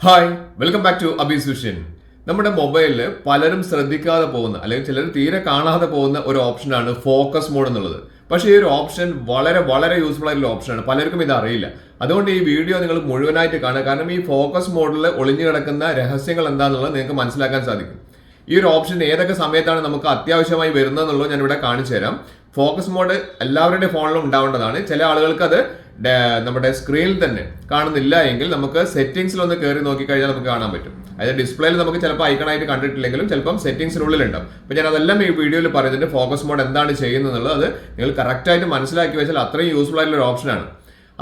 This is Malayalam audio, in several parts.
Hi welcome back to Abi's vision. നമ്മുടെ മൊബൈലിൽ പലരും ശ്രദ്ധിക്കാതെ പോകുന്ന അല്ലെങ്കിൽ ചിലർ തീരെ കാണാതെ പോകുന്ന ഒരു ഓപ്ഷനാണ് ഫോക്കസ് മോഡ് എന്നുള്ളത്. പക്ഷേ ഈ ഒരു ഓപ്ഷൻ വളരെ വളരെ യൂസ്ഫുൾ ആയിട്ടുള്ള ഓപ്ഷനാണ്. പലർക്കും ഇത് അറിയില്ല. അതുകൊണ്ട് ഈ വീഡിയോ നിങ്ങൾ മുഴുവനായിട്ട് കാണുക. കാരണം ഈ ഫോക്കസ് മോഡിൽ ഒളിഞ്ഞു കിടക്കുന്ന രഹസ്യങ്ങൾ എന്താണെന്നുള്ളത് നിങ്ങൾക്ക് മനസ്സിലാക്കാൻ സാധിക്കും. ഈ ഒരു ഓപ്ഷൻ ഏതൊക്കെ സമയത്താണ് നമുക്ക് അത്യാവശ്യമായി വരുന്നത് എന്നുള്ളത് ഞാൻ ഇവിടെ കാണിച്ചു തരാം. ഫോക്കസ് മോഡ് എല്ലാവരുടെ ഫോണിലും ഉണ്ടാവേണ്ടതാണ്. ചില ആളുകൾക്ക് അത് നമ്മുടെ സ്ക്രീനിൽ തന്നെ കാണുന്നില്ല എങ്കിൽ നമുക്ക് സെറ്റിംഗ്സിൽ ഒന്ന് കയറി നോക്കിക്കഴിഞ്ഞാൽ നമുക്ക് കാണാൻ പറ്റും. അതായത് ഡിസ്പ്ലേയിൽ നമുക്ക് ചിലപ്പോൾ ഐക്കണായിട്ട് കണ്ടിട്ടില്ലെങ്കിലും ചിലപ്പം സെറ്റിംഗ്സിനുള്ളിൽ ഉണ്ടാവും. അപ്പോൾ ഞാൻ അതെല്ലാം ഈ വീഡിയോയിൽ പറയുന്നുണ്ട്. ഫോക്കസ് മോഡ് എന്താണ് ചെയ്യുന്നത് എന്നുള്ളത് അത് നിങ്ങൾ കറക്റ്റായിട്ട് മനസ്സിലാക്കി വെച്ചാൽ അത്രയും യൂസ്ഫുൾ ആയിട്ടുള്ള ഒരു ഓപ്ഷനാണ്.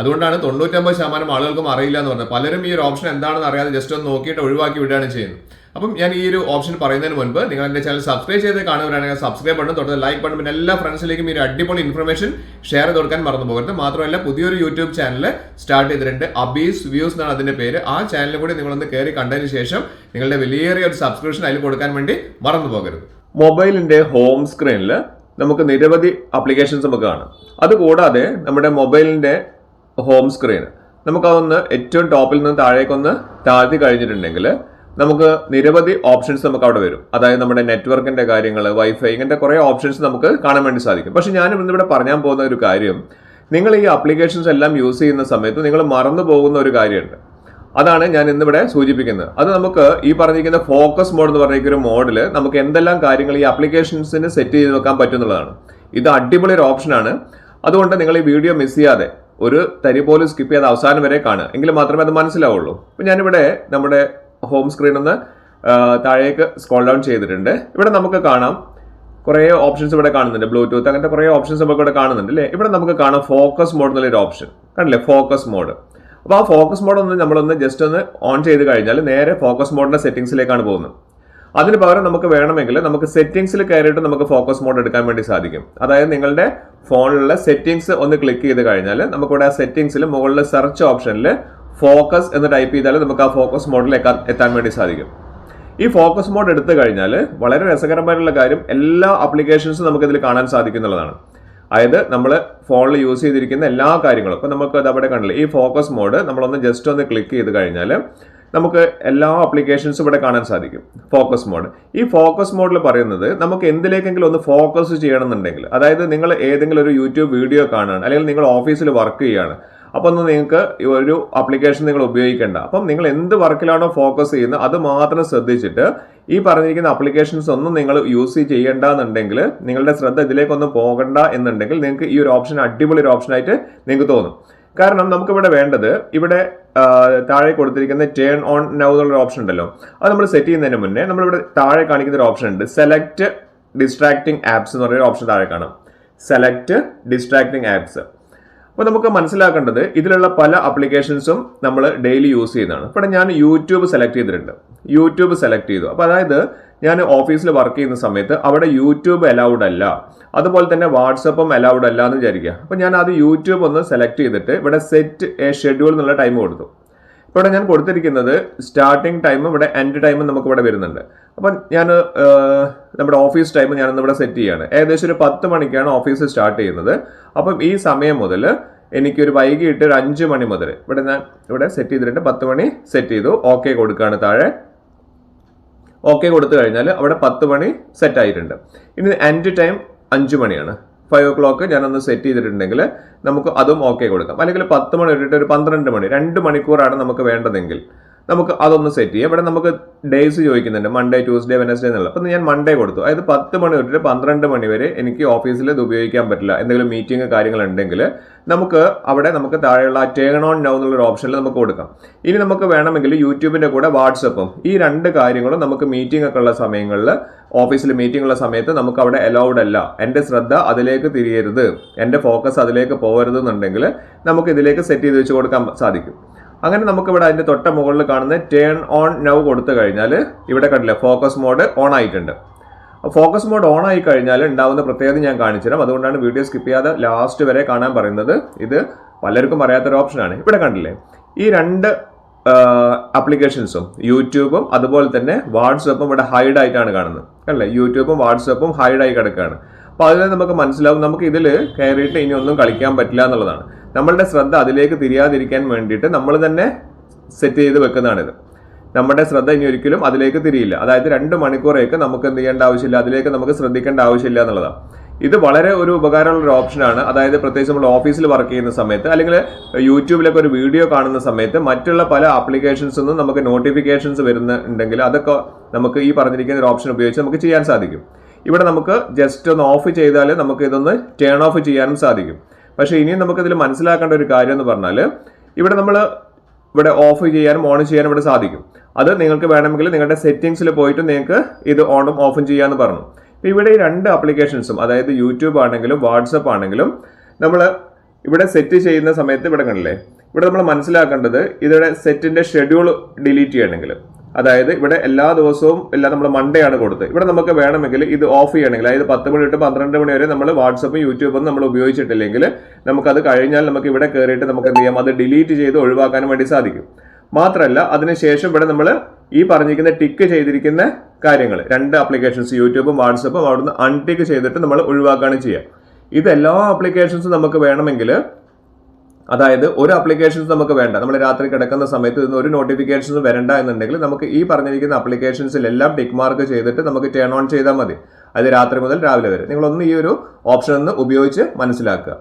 അതുകൊണ്ടാണ് 99% ആളുകൾക്കും അറിയില്ല എന്ന് പറഞ്ഞത്. പലരും ഈ ഒരു ഓപ്ഷൻ എന്താണെന്ന് അറിയാതെ ജസ്റ്റ് ഒന്ന് നോക്കിയിട്ട് ഒഴിവാക്കി വിടുകയാണ് ചെയ്യുന്നത്. അപ്പം ഞാൻ ഈ ഒരു ഓപ്ഷൻ പറയുന്നതിന് മുൻപ് നിങ്ങൾ എൻ്റെ ചാനൽ സബ്സ്ക്രൈബ് ചെയ്ത് കാണുന്നവരാണെങ്കിൽ സബ്സ്ക്രൈബ് ബട്ടൺ തൊട്ട് ലൈക്ക് ബട്ടൺ പിന്നെ എല്ലാ ഫ്രണ്ട്സിലേക്കും ഈ ഒരു അടിപൊളി ഇൻഫർമേഷൻ ഷെയർ ചെയ്ത് കൊടുക്കാൻ മറന്നു പോകരുത്. മാത്രമല്ല പുതിയൊരു യൂട്യൂബ് ചാനൽ സ്റ്റാർട്ട് ചെയ്തിട്ടുണ്ട്. അബീസ് വ്യൂസ് എന്നാണ് അതിന്റെ പേര്. ആ ചാനലിൽ കൂടി നിങ്ങളൊന്ന് കയറി കണ്ടതിന് ശേഷം നിങ്ങളുടെ വലിയേറിയ ഒരു സബ്സ്ക്രിപ്ഷൻ അതിൽ കൊടുക്കാൻ വേണ്ടി മറന്നു പോകരുത്. മൊബൈലിന്റെ ഹോം സ്ക്രീനിൽ നമുക്ക് നിരവധി ആപ്ലിക്കേഷൻസ് നമുക്ക് കാണാം. അതുകൂടാതെ നമ്മുടെ മൊബൈലിന്റെ ഹോം സ്ക്രീൻ നമുക്കതൊന്ന് ഏറ്റവും ടോപ്പിൽ നിന്ന് താഴേക്കൊന്ന് താഴ്ത്തി കഴിഞ്ഞിട്ടുണ്ടെങ്കിൽ നമുക്ക് നിരവധി ഓപ്ഷൻസ് നമുക്ക് അവിടെ വരും. അതായത് നമ്മുടെ നെറ്റ്വർക്കിന്റെ കാര്യങ്ങൾ, വൈഫൈ, ഇങ്ങനത്തെ കുറെ ഓപ്ഷൻസ് നമുക്ക് കാണാൻ വേണ്ടി സാധിക്കും. പക്ഷെ ഞാൻ ഇന്നിവിടെ പറയാൻ പോകുന്ന ഒരു കാര്യം, നിങ്ങൾ ഈ ആപ്ലിക്കേഷൻസ് എല്ലാം യൂസ് ചെയ്യുന്ന സമയത്ത് നിങ്ങൾ മറന്നു പോകുന്ന ഒരു കാര്യമുണ്ട്. അതാണ് ഞാൻ ഇന്നിവിടെ സൂചിപ്പിക്കുന്നത്. അത് നമുക്ക് ഈ പറഞ്ഞിരിക്കുന്ന ഫോക്കസ് മോഡ് എന്ന് പറഞ്ഞിരിക്കുന്ന ഒരു മോഡിൽ നമുക്ക് എന്തെല്ലാം കാര്യങ്ങൾ ഈ ആപ്ലിക്കേഷൻസിന് സെറ്റ് ചെയ്ത് വെക്കാൻ പറ്റുന്നതാണ്. ഇത് അടിപൊളി ഒരു ഓപ്ഷനാണ്. അതുകൊണ്ട് നിങ്ങൾ ഈ വീഡിയോ മിസ് ചെയ്യാതെ ഒരു തരി പോലും സ്കിപ്പ് ചെയ്യാതെ അവസാനം വരെ കാണുക. എങ്കിൽ മാത്രമേ അത് മനസ്സിലാവുള്ളൂ. അപ്പം ഞാനിവിടെ നമ്മുടെ ഹോം സ്ക്രീൻ ഒന്ന് താഴേക്ക് സ്ക്രോൾ ഡൗൺ ചെയ്തിട്ടുണ്ട്. ഇവിടെ നമുക്ക് കാണാം കുറേ ഓപ്ഷൻസ് ഇവിടെ കാണുന്നുണ്ട്. ബ്ലൂടൂത്ത് അങ്ങനത്തെ കുറേ ഓപ്ഷൻസ് നമുക്ക് ഇവിടെ കാണുന്നുണ്ട് അല്ലേ. ഇവിടെ നമുക്ക് കാണാം ഫോക്കസ് മോഡ് എന്നുള്ളൊരു ഓപ്ഷൻ കണ്ടില്ലേ, ഫോക്കസ് മോഡ്. അപ്പോൾ ആ ഫോക്കസ് മോഡ് ഒന്ന് നമ്മളൊന്ന് ജസ്റ്റ് ഒന്ന് ഓൺ ചെയ്ത് കഴിഞ്ഞാൽ നേരെ ഫോക്കസ് മോഡിന്റെ സെറ്റിംഗ്സിലേക്കാണ് പോകുന്നത്. അതിന് പകരം നമുക്ക് വേണമെങ്കിൽ നമുക്ക് സെറ്റിംഗ്സിൽ കയറിയിട്ട് നമുക്ക് ഫോക്കസ് മോഡ് എടുക്കാൻ വേണ്ടി സാധിക്കും. അതായത് നിങ്ങളുടെ ഫോണിലുള്ള സെറ്റിംഗ്സ് ഒന്ന് ക്ലിക്ക് ചെയ്ത് കഴിഞ്ഞാൽ നമുക്കിവിടെ ആ സെറ്റിംഗ്സിൽ മുകളിൽ സെർച്ച് ഓപ്ഷനിൽ ഫോക്കസ് എന്ന് ടൈപ്പ് ചെയ്താൽ നമുക്ക് ആ ഫോക്കസ് മോഡിലേക്ക് എത്താൻ വേണ്ടി സാധിക്കും. ഈ ഫോക്കസ് മോഡ് എടുത്തു കഴിഞ്ഞാൽ വളരെ രസകരമായിട്ടുള്ള കാര്യം, എല്ലാ ആപ്ലിക്കേഷൻസും നമുക്ക് ഇതിൽ കാണാൻ സാധിക്കുന്നുള്ളതാണ്. അതായത് നമ്മൾ ഫോണിൽ യൂസ് ചെയ്തിരിക്കുന്ന എല്ലാ കാര്യങ്ങളും ഇപ്പം നമുക്ക് അത് അവിടെ കണ്ടില്ല. ഈ ഫോക്കസ് മോഡ് നമ്മളൊന്ന് ജസ്റ്റ് ഒന്ന് ക്ലിക്ക് ചെയ്ത് കഴിഞ്ഞാൽ നമുക്ക് എല്ലാ ആപ്ലിക്കേഷൻസും ഇവിടെ കാണാൻ സാധിക്കും. ഫോക്കസ് മോഡ്, ഈ ഫോക്കസ് മോഡിൽ പറയുന്നത് നമുക്ക് എന്തിലേക്കെങ്കിലും ഒന്ന് ഫോക്കസ് ചെയ്യണമെന്നുണ്ടെങ്കിൽ, അതായത് നിങ്ങൾ ഏതെങ്കിലും ഒരു യൂട്യൂബ് വീഡിയോ കാണുകയാണ് അല്ലെങ്കിൽ നിങ്ങൾ ഓഫീസിൽ വർക്ക് ചെയ്യുകയാണ്, അപ്പോൾ ഒന്ന് നിങ്ങൾക്ക് ഒരു ആപ്ലിക്കേഷൻ നിങ്ങൾ ഉപയോഗിക്കേണ്ട. അപ്പം നിങ്ങൾ എന്ത് വർക്കിലാണോ ഫോക്കസ് ചെയ്യുന്നത് അത് മാത്രം ശ്രദ്ധിച്ചിട്ട് ഈ പറഞ്ഞിരിക്കുന്ന ആപ്ലിക്കേഷൻസ് ഒന്നും നിങ്ങൾ യൂസ് ചെയ്യേണ്ട എന്നുണ്ടെങ്കിൽ, നിങ്ങളുടെ ശ്രദ്ധ ഇതിലേക്കൊന്നും പോകണ്ട എന്നുണ്ടെങ്കിൽ നിങ്ങൾക്ക് ഈ ഒരു ഓപ്ഷൻ അടിപൊളി ഒരു ഓപ്ഷനായിട്ട് നിങ്ങൾക്ക് തോന്നും. കാരണം നമുക്കിവിടെ വേണ്ടത്, ഇവിടെ താഴെ കൊടുത്തിരിക്കുന്ന ടേൺ ഓൺ നൗ എന്നുള്ള ഓപ്ഷൻ ഉണ്ടല്ലോ, അത് നമ്മൾ സെറ്റ് ചെയ്യുന്നതിന് മുന്നേ നമ്മളിവിടെ താഴെ കാണിക്കുന്ന ഒരു ഓപ്ഷൻ ഉണ്ട്, സെലക്ട് ഡിസ്ട്രാക്ടിങ് ആപ്സ് എന്ന് പറയുന്ന ഓപ്ഷൻ താഴെ കാണാം. Select distracting apps. അപ്പോൾ നമുക്ക് മനസ്സിലാക്കേണ്ടത് ഇതിലുള്ള പല ആപ്ലിക്കേഷൻസും നമ്മൾ ഡെയിലി യൂസ് ചെയ്യുന്നതാണ്. ഇവിടെ ഞാൻ യൂട്യൂബ് സെലക്ട് ചെയ്തിട്ടുണ്ട്. യൂട്യൂബ് സെലക്ട് ചെയ്തു. അപ്പോൾ അതായത് ഞാൻ ഓഫീസിൽ വർക്ക് ചെയ്യുന്ന സമയത്ത് അവിടെ യൂട്യൂബ് അലൗഡ് അല്ല, അതുപോലെ തന്നെ വാട്സപ്പും അലൗഡ് അല്ല എന്ന് വിചാരിക്കുക. അപ്പോൾ ഞാൻ അത് യൂട്യൂബ് ഒന്ന് സെലക്ട് ചെയ്തിട്ട് ഇവിടെ സെറ്റ് എ ഷെഡ്യൂൾ എന്നുള്ള ടൈം കൊടുത്തു. ഇവിടെ ഞാൻ കൊടുത്തിരിക്കുന്നത് സ്റ്റാർട്ടിംഗ് ടൈമും ഇവിടെ എൻഡ് ടൈമും നമുക്ക് ഇവിടെ വരുന്നുണ്ട്. അപ്പം ഞാൻ നമ്മുടെ ഓഫീസ് ടൈം ഞാനൊന്ന് ഇവിടെ സെറ്റ് ചെയ്യാണ്. ഏകദേശം ഒരു 10 മണിക്കാണ് ഓഫീസ് സ്റ്റാർട്ട് ചെയ്യുന്നത്. അപ്പം ഈ സമയം മുതൽ എനിക്കൊരു വൈകിട്ട് ഒരു 5 മണി മുതൽ ഞാൻ ഇവിടെ സെറ്റ് ചെയ്തിട്ടുണ്ട്. 10 മണി സെറ്റ് ചെയ്തു. ഓക്കെ കൊടുക്കുകയാണ് താഴെ. ഓക്കെ കൊടുത്തു കഴിഞ്ഞാൽ അവിടെ 10 മണി സെറ്റ് ആയിട്ടുണ്ട്. ഇനി എൻഡ് ടൈം 5 മണിയാണ്. 5 o'clock ഞാനൊന്ന് സെറ്റ് ചെയ്തിട്ടുണ്ടെങ്കിൽ നമുക്ക് അതും ഓക്കെ കൊടുക്കാം. അല്ലെങ്കിൽ 10 മണി തൊട്ടിട്ട് ഒരു 12 മണി, 2 മണിക്കൂറാണ് നമുക്ക് വേണ്ടതെങ്കിൽ നമുക്ക് അതൊന്ന് സെറ്റ് ചെയ്യാം. ഇവിടെ നമുക്ക് ഡേയ്സ് ചോദിക്കുന്നുണ്ട്, മൺഡേ, ട്യൂസ്ഡേ, വെനസ്ഡേ എന്നുള്ള. അപ്പം ഞാൻ മൺഡേ കൊടുത്തു. അതായത് 10 മണി തൊട്ടിട്ട് 12 മണി വരെ എനിക്ക് ഓഫീസിൽ ഇത് ഉപയോഗിക്കാൻ പറ്റില്ല. എന്തെങ്കിലും മീറ്റിംഗ് കാര്യങ്ങളുണ്ടെങ്കിൽ നമുക്ക് അവിടെ നമുക്ക് താഴെയുള്ള ടേൺ ഓൺ നൗ എന്നുള്ളൊരു ഓപ്ഷനിൽ നമുക്ക് കൊടുക്കാം. ഇനി നമുക്ക് വേണമെങ്കിൽ യൂട്യൂബിന്റെ കൂടെ വാട്സപ്പും, ഈ 2 കാര്യങ്ങളും നമുക്ക് മീറ്റിംഗ് ഒക്കെ ഉള്ള സമയങ്ങളിൽ, ഓഫീസിൽ മീറ്റിംഗ് ഉള്ള സമയത്ത് നമുക്ക് അവിടെ അലൗഡ് അല്ല, എൻ്റെ ശ്രദ്ധ അതിലേക്ക് തിരിയരുത്, എൻ്റെ ഫോക്കസ് അതിലേക്ക് പോകരുത് എന്നുണ്ടെങ്കിൽ നമുക്ക് ഇതിലേക്ക് സെറ്റ് ചെയ്ത് വെച്ച് കൊടുക്കാൻ സാധിക്കും. അങ്ങനെ നമുക്ക് ഇവിടെ അതിന്റെ തൊട്ട മുകളിൽ കാണുന്ന ടേൺ ഓൺ നൗ കൊടുത്തു കഴിഞ്ഞാൽ ഇവിടെ കണ്ടില്ല, ഫോക്കസ് മോഡ് ഓൺ ആയിട്ടുണ്ട്. ഫോക്കസ് മോഡ് ഓൺ ആയി കഴിഞ്ഞാൽ ഉണ്ടാവുന്ന പ്രത്യേകത ഞാൻ കാണിച്ചു തരാം. അതുകൊണ്ടാണ് വീഡിയോ സ്കിപ്പ് ചെയ്യാതെ ലാസ്റ്റ് വരെ കാണാൻ പറയുന്നത്. ഇത് പലർക്കും അറിയാത്തൊരു ഓപ്ഷനാണ്. ഇവിടെ കണ്ടില്ലേ, ഈ 2 ആപ്ലിക്കേഷൻസും യൂട്യൂബും അതുപോലെ തന്നെ വാട്സപ്പും ഇവിടെ ഹൈഡ് ആയിട്ടാണ് കാണുന്നത്. അല്ലേ, യൂട്യൂബും വാട്സപ്പും ഹൈഡായി കിടക്കുകയാണ്. അപ്പോൾ അതിൽ നമുക്ക് മനസ്സിലാവും നമുക്ക് ഇതിൽ കയറിയിട്ട് ഇനി ഒന്നും കളിക്കാൻ പറ്റില്ല എന്നുള്ളതാണ്. നമ്മളുടെ ശ്രദ്ധ അതിലേക്ക് തിരിയാതിരിക്കാൻ വേണ്ടിയിട്ട് നമ്മൾ തന്നെ സെറ്റ് ചെയ്ത് വെക്കുന്നതാണിത്. നമ്മുടെ ശ്രദ്ധ ഇനി ഒരിക്കലും അതിലേക്ക് തിരിയില്ല. അതായത് 2 മണിക്കൂറേക്ക് നമുക്ക് എന്ത് ചെയ്യേണ്ട ആവശ്യമില്ല, അതിലേക്ക് നമുക്ക് ശ്രദ്ധിക്കേണ്ട ആവശ്യമില്ല എന്നുള്ളതാണ്. ഇത് വളരെ ഒരു ഉപകാരമുള്ള ഒരു ഓപ്ഷനാണ്. അതായത് പ്രത്യേകിച്ച് നമ്മൾ ഓഫീസിൽ വർക്ക് ചെയ്യുന്ന സമയത്ത് അല്ലെങ്കിൽ യൂട്യൂബിലൊക്കെ ഒരു വീഡിയോ കാണുന്ന സമയത്ത് മറ്റുള്ള പല ആപ്ലിക്കേഷൻസ് ഒന്നും നമുക്ക് നോട്ടിഫിക്കേഷൻസ് വരുന്നുണ്ടെങ്കിൽ അതൊക്കെ നമുക്ക് ഈ പറഞ്ഞിരിക്കുന്ന ഒരു ഓപ്ഷൻ ഉപയോഗിച്ച് നമുക്ക് ചെയ്യാൻ സാധിക്കും. ഇവിടെ നമുക്ക് ജസ്റ്റ് ഒന്ന് ഓഫ് ചെയ്താൽ നമുക്ക് ഇതൊന്ന് ടേൺ ഓഫ് ചെയ്യാനും സാധിക്കും. പക്ഷേ ഇനിയും നമുക്കിതിൽ മനസ്സിലാക്കേണ്ട ഒരു കാര്യം എന്ന് പറഞ്ഞാൽ ഇവിടെ നമ്മൾ ഇവിടെ ഓഫ് ചെയ്യാനും ഓൺ ചെയ്യാനും ഇവിടെ സാധിക്കും. അത് നിങ്ങൾക്ക് വേണമെങ്കിൽ നിങ്ങളുടെ സെറ്റിംഗ്സിൽ പോയിട്ട് നിങ്ങൾക്ക് ഇത് ഓണും ഓഫും ചെയ്യാമെന്ന് പറഞ്ഞു. ഇവിടെ ഈ 2 ആപ്ലിക്കേഷൻസും അതായത് യൂട്യൂബ് ആണെങ്കിലും വാട്സപ്പ് ആണെങ്കിലും നമ്മൾ ഇവിടെ സെറ്റ് ചെയ്യുന്ന സമയത്ത് ഇവിടെ കണ്ടില്ലേ, ഇവിടെ നമ്മൾ മനസ്സിലാക്കേണ്ടത് ഇതിവിടെ സെറ്റിന്റെ ഷെഡ്യൂൾ ഡിലീറ്റ് ചെയ്യണമെങ്കിൽ, അതായത് ഇവിടെ എല്ലാ ദിവസവും എല്ലാം നമ്മൾ മൺഡേ ആണ് കൊടുത്തത്. ഇവിടെ നമുക്ക് വേണമെങ്കിൽ ഇത് ഓഫ് ചെയ്യണമെങ്കിൽ, അതായത് 10 മണി തൊട്ട് 12 മണി വരെ നമ്മൾ വാട്സപ്പും യൂട്യൂബും നമ്മൾ ഉപയോഗിച്ചിട്ടില്ലെങ്കിൽ നമുക്കത് കഴിഞ്ഞാൽ നമുക്ക് ഇവിടെ കയറിയിട്ട് നമുക്ക് എന്ത് ചെയ്യാം, അത് ഡിലീറ്റ് ചെയ്ത് ഒഴിവാക്കാനും വേണ്ടി സാധിക്കും. മാത്രമല്ല അതിനുശേഷം ഇവിടെ നമ്മൾ ഈ പറഞ്ഞിരിക്കുന്ന ടിക്ക് ചെയ്തിരിക്കുന്ന കാര്യങ്ങൾ 2 ആപ്ലിക്കേഷൻസ് യൂട്യൂബും വാട്സപ്പും അവിടുന്ന് അൺടിക്ക് ചെയ്തിട്ട് നമ്മൾ ഒഴിവാക്കുകയാണ് ചെയ്യുക. ഇതെല്ലാ ആപ്ലിക്കേഷൻസും നമുക്ക് വേണമെങ്കിൽ, അതായത് ഒരു ആപ്ലിക്കേഷൻസ് നമുക്ക് വേണ്ട, നമ്മൾ രാത്രി കിടക്കുന്ന സമയത്ത് ഇതിന് ഒരു നോട്ടിഫിക്കേഷൻസ് വരണ്ട എന്നുണ്ടെങ്കിൽ നമുക്ക് ഈ പറഞ്ഞിരിക്കുന്ന ആപ്ലിക്കേഷൻസിലെല്ലാം ടിക്ക് മാർക്ക് ചെയ്തിട്ട് നമുക്ക് ടേൺ ഓൺ ചെയ്താൽ മതി. അത് രാത്രി മുതൽ രാവിലെ വരെ നിങ്ങളൊന്ന് ഈ ഒരു ഓപ്ഷൻ ഒന്ന് ഉപയോഗിച്ച് മനസ്സിലാക്കുക.